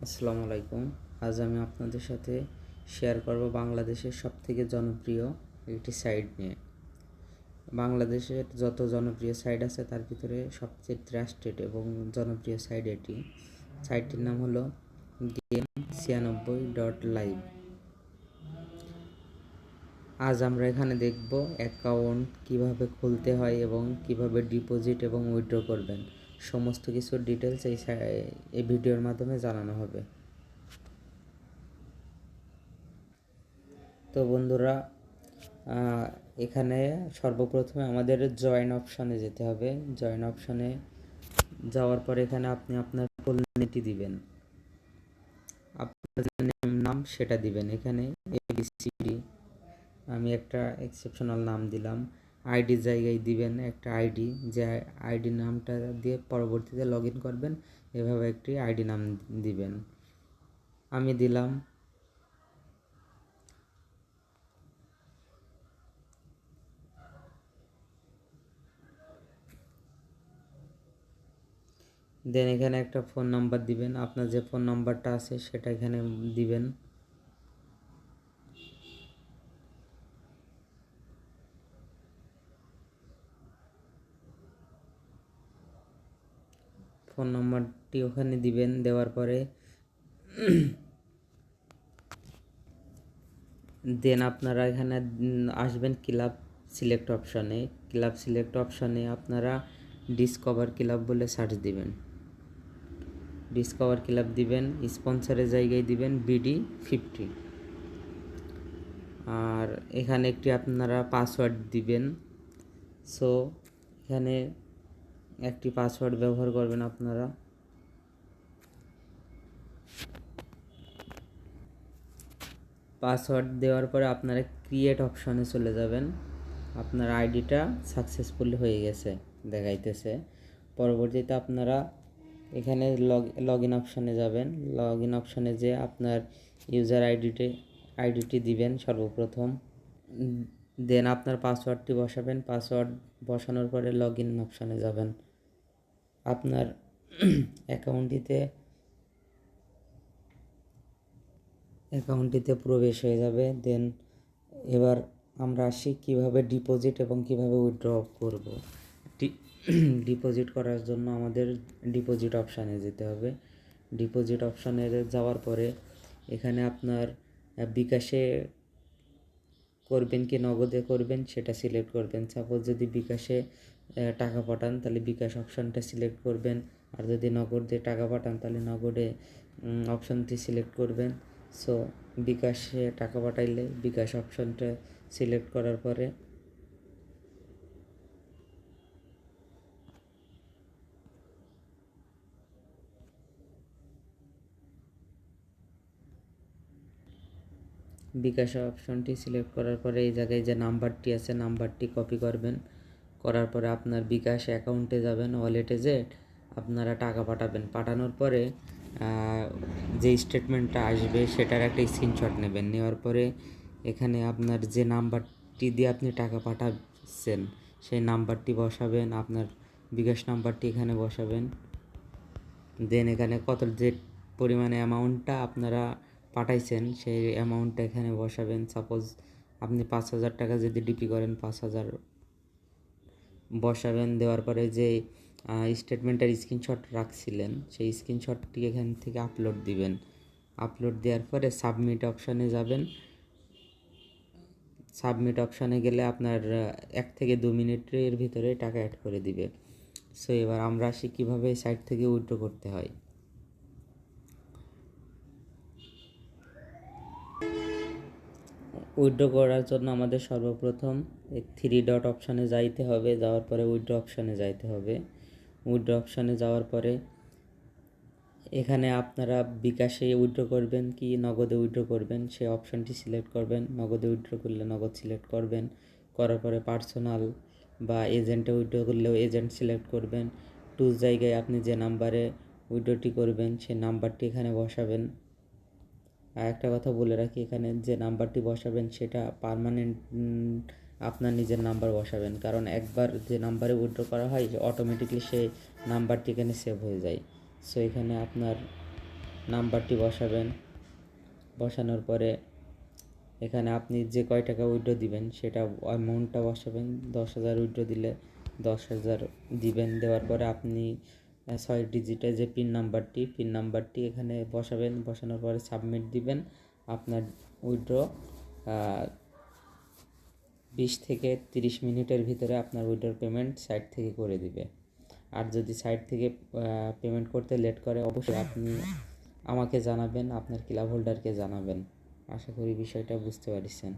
আসসালামু আলাইকুম। আজ আমি আপনাদের সাথে শেয়ার করব বাংলাদেশের সবথেকে জনপ্রিয় একটি সাইট নিয়ে। বাংলাদেশের যত জনপ্রিয় সাইট আছে তার ভিতরে সবচেয়ে ট্রাস্টেড এবং জনপ্রিয় সাইট এটি। সাইটটির নাম হলো Game96.live। আজ আমরা এখানে দেখব অ্যাকাউন্ট কিভাবে খুলতে হয় এবং কিভাবে ডিপোজিট এবং উইথড্র করবেন। সমস্ত কিছুর ডিটেলস এই ভিডিওর মাধ্যমে জানানো হবে। তো বন্ধুরা, এখানে সর্বপ্রথমে আমাদের জয়েন অপশানে যেতে হবে। জয়েন অপশানে যাওয়ার পর এখানে আপনি আপনার ফুল নেমটি দিবেন, আপনার যে নাম সেটা দিবেন। এখানে ABCD, আমি একটা এক্সেপশনাল নাম দিলাম। আইডি জায়গায় দিবেন একটা আইডি, যে আইডি নামটা দিয়ে পরবর্তীতে লগ ইন করবেন। এভাবে একটি আইডি নাম দিবেন। আমি দিলাম। দেন এখানে একটা ফোন নাম্বার দিবেন, আপনার যে ফোন নাম্বারটা আছে সেটা এখানে দিবেন। ফোন নাম্বারটি ওখানে দিবেন। দেওয়ার পরে দেন আপনারা এখানে আসবেন ক্লাব সিলেক্ট অপশানে। ক্লাব সিলেক্ট অপশানে আপনারা ডিসকভার ক্লাব বলে সার্চ দিবেন। ডিসকভার ক্লাব দিবেন। স্পন্সরের জায়গায় দিবেন BD50। আর এখানে একটি আপনারা পাসওয়ার্ড দিবেন। সো এখানে একটি পাসওয়ার্ড ব্যবহার করবেন আপনারা। পাসওয়ার্ড দেওয়ার পরে আপনারা ক্রিয়েট অপশানে চলে যাবেন। আপনার আইডিটা সাকসেসফুল হয়ে গেছে দেখাইতেছে। পরবর্তীতে আপনারা এখানে লগ ইন অপশানে যাবেন। লগ ইন অপশানে যে আপনার ইউজার আইডিটি দিবেন সর্বপ্রথম। দেন আপনার পাসওয়ার্ডটি বসাবেন। পাসওয়ার্ড বসানোর পরে লগ ইন অপশানে যাবেন। আপনার অ্যাকাউন্টটিতে প্রবেশ হয়ে যাবে। দেন এবার আমরা আসি কীভাবে ডিপোজিট এবং কীভাবে উইথড্র করব। ডিপোজিট করার জন্য আমাদের ডিপোজিট অপশানে যেতে হবে। ডিপোজিট অপশানে যাওয়ার পরে এখানে আপনার বিকাশে করবেন কি নগদে করবেন সেটা সিলেক্ট করবেন। সাপোজ যদি বিকাশে টাকা পাঠান তাহলে বিকাশ অপশানটা সিলেক্ট করবেন, আর যদি নগদে টাকা পাঠান তাহলে নগদে অপশানটি সিলেক্ট করবেন। সো বিকাশে টাকা পাঠাইলে বিকাশ অপশানটা সিলেক্ট করার পরে বিকাশ অপশনটি সিলেক্ট করার পরে এই জায়গায় যে নাম্বারটি আছে নাম্বারটি কপি করবেন। করার পরে আপনার বিকাশ অ্যাকাউন্টে যাবেন, ওয়ালেটে যে আপনারা টাকা পাঠাবেন। পাঠানোর পরে যে স্টেটমেন্টটা আসবে সেটার একটা স্ক্রিনশট নেবেন। নেওয়ার পরে এখানে আপনার যে নাম্বারটি দিয়ে আপনি টাকা পাঠাচ্ছেন সেই নাম্বারটি বসাবেন, আপনার বিকাশ নাম্বারটি এখানে বসাবেন। দেন এখানে যে পরিমাণে অ্যামাউন্টটা আপনারা পাঠাইছেন সেই অ্যামাউন্টটা এখানে বসাবেন। সাপোজ আপনি 5,000 টাকা যদি ডিপি করেন 5,000 বসাবেন। দেওয়ার পরে যে স্টেটমেন্টের স্ক্রিনশট রাখছিলেন সেই স্ক্রিনশটটি এখান থেকে আপলোড দিবেন। আপলোড দেওয়ার পরে সাবমিট অপশানে যাবেন। সাবমিট অপশানে গেলে আপনার 1 থেকে 2 মিনিটের ভিতরে টাকা অ্যাড করে দিবে। সো এবার আমরা আসি কীভাবে এই সাইট থেকে উইথড্র করতে হয়। উইথড্র করার জন্য আমাদের সর্বপ্রথম 3 ডট অপশানে যাইতে হবে। যাওয়ার পরে উইথড্র অপশানে যাইতে হবে। উইথড্র অপশানে যাওয়ার পরে এখানে আপনারা বিকাশে উইথড্র করবেন কি নগদে উইথড্র করবেন সেই অপশানটি সিলেক্ট করবেন। নগদে উইথড্র করলে নগদ সিলেক্ট করবেন। করার পরে পার্সোনাল বা এজেন্টে উইথড্র করলেও এজেন্ট সিলেক্ট করবেন। টুজ জায়গায় আপনি যে নাম্বারে উইথড্রটি করবেন সেই নাম্বারটি এখানে বসাবেন। আর একটা কথা বলে রাখি, এখানে যে নাম্বারটি বসাবেন সেটা পার্মানেন্ট আপনার নিজের নাম্বার বসাবেন, কারণ একবার যে নাম্বারে উইথড্র করা হয় অটোমেটিকলি সেই নাম্বারটি এখানে সেভ হয়ে যায়। সো এখানে আপনার নাম্বারটি বসাবেন। বসানোর পরে এখানে আপনি যে কয় টাকা উইথড্র দিবেন সেটা অ্যামাউন্টটা বসাবেন। 10,000 উইথড্র দিলে 10,000 দিবেন। দেওয়ার পরে আপনি 6 ডিজিটের যে পিন নাম্বারটি এখানে বসাবেন। বসানোর পরে সাবমিট দিবেন। আপনার উইথড্র 20 থেকে 30 মিনিটের ভিতরে আপনার উইথড্র পেমেন্ট সাইট থেকে করে দিবে। আর যদি সাইট থেকে পেমেন্ট করতে লেট করে অবশ্যই আপনি আমাকে জানাবেন, আপনার ক্লাব হোল্ডারকে জানাবেন। আশা করি বিষয়টা বুঝতে পারছেন।